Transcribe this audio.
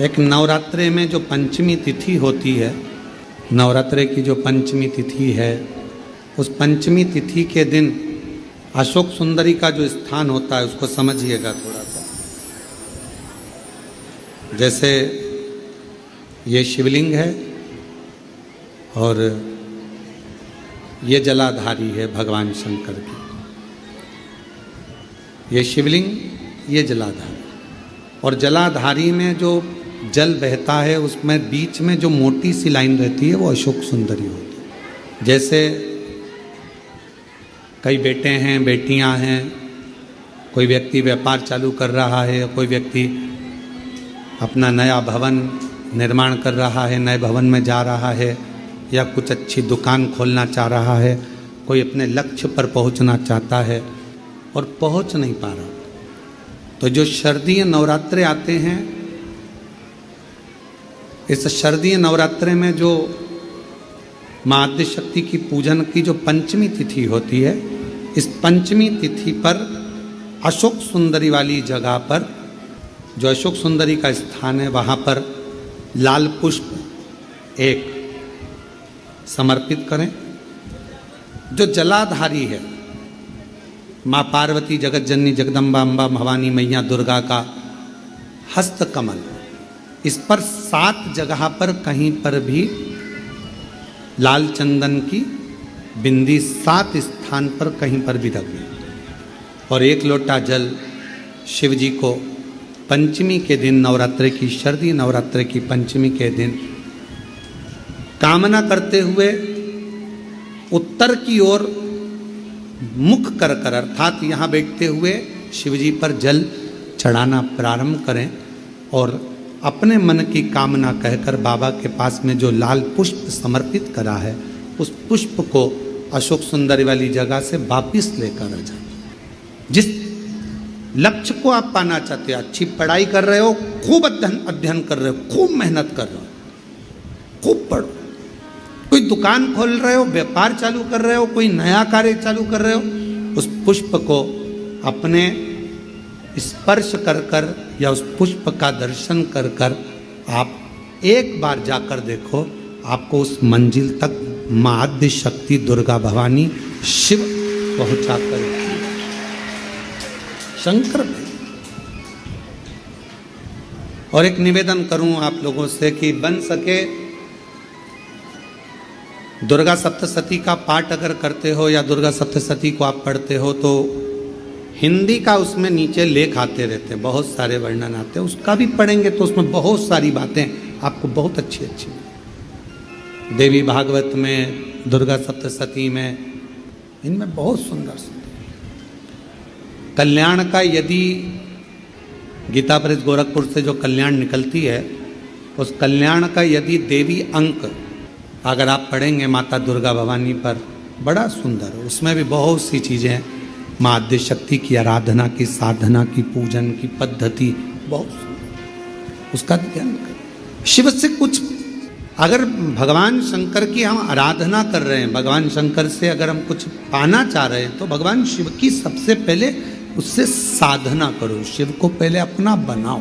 एक नवरात्रे में जो पंचमी तिथि होती है, नवरात्रे की जो पंचमी तिथि है, उस पंचमी तिथि के दिन अशोक सुंदरी का जो स्थान होता है उसको समझिएगा थोड़ा सा। जैसे ये शिवलिंग है और ये जलाधारी है भगवान शंकर की। ये शिवलिंग, ये जलाधारी, और जलाधारी में जो जल बहता है उसमें बीच में जो मोटी सी लाइन रहती है वो अशोक सुंदरी होती है। जैसे कई बेटे हैं, बेटियां हैं, कोई व्यक्ति व्यापार चालू कर रहा है, कोई व्यक्ति अपना नया भवन निर्माण कर रहा है, नए भवन में जा रहा है, या कुछ अच्छी दुकान खोलना चाह रहा है, कोई अपने लक्ष्य पर पहुंचना चाहता है और पहुंच नहीं पा रहा। तो जो शारदीय नवरात्रे आते हैं, इस शारदीय नवरात्रे में जो माँ आद्यशक्ति की पूजन की जो पंचमी तिथि होती है, इस पंचमी तिथि पर अशोक सुंदरी वाली जगह पर, जो अशोक सुंदरी का स्थान है, वहाँ पर लाल पुष्प एक समर्पित करें। जो जलाधारी है, माँ पार्वती, जगत जननी, जगदम्बा, अम्बा, भवानी मैया दुर्गा का हस्त कमल, इस पर 7 जगह पर कहीं पर भी लाल चंदन की बिंदी 7 स्थान पर कहीं पर भी रख दें, और 1 लोटा जल शिव जी को पंचमी के दिन, नवरात्रे की, शारदीय नवरात्रे की पंचमी के दिन कामना करते हुए उत्तर की ओर मुख कर कर, अर्थात यहाँ बैठते हुए शिव जी पर जल चढ़ाना प्रारंभ करें और अपने मन की कामना कहकर बाबा के पास में जो लाल पुष्प समर्पित करा है, उस पुष्प को अशोक सुंदरी वाली जगह से वापिस लेकर आ जाए। जिस लक्ष्य को आप पाना चाहते हो, अच्छी पढ़ाई कर रहे हो, खूब अध्ययन कर रहे हो, खूब मेहनत कर रहे हो, खूब पढ़ो, कोई दुकान खोल रहे हो, व्यापार चालू कर रहे हो, कोई नया कार्य चालू कर रहे हो, उस पुष्प को अपने स्पर्श कर कर या उस पुष्प का दर्शन कर कर आप एक बार जाकर देखो, आपको उस मंजिल तक माँ आद्यशक्ति दुर्गा भवानी शिव पहुंचा कर शंकर भाई। और एक निवेदन करूं आप लोगों से कि बन सके दुर्गा सप्तशती का पाठ अगर करते हो या दुर्गा सप्तशती को आप पढ़ते हो तो हिंदी का उसमें नीचे लेख आते रहते हैं, बहुत सारे वर्णन आते हैं, उसका भी पढ़ेंगे तो उसमें बहुत सारी बातें आपको बहुत अच्छी अच्छी देवी भागवत में, दुर्गा सप्तशती में, इनमें बहुत सुंदर सुंदर कल्याण का, यदि गीता प्रेस गोरखपुर से जो कल्याण निकलती है, उस कल्याण का यदि देवी अंक अगर आप पढ़ेंगे माता दुर्गा भवानी पर, बड़ा सुंदर है। उसमें भी बहुत सी चीज़ें हैं, माँ आद्यशक्ति की आराधना की, साधना की, पूजन की पद्धति बहुत सुंदर, उसका ध्यान करें। शिव से कुछ, अगर भगवान शंकर की हम आराधना कर रहे हैं, भगवान शंकर से अगर हम कुछ पाना चाह रहे हैं, तो भगवान शिव की सबसे पहले उससे साधना करो, शिव को पहले अपना बनाओ।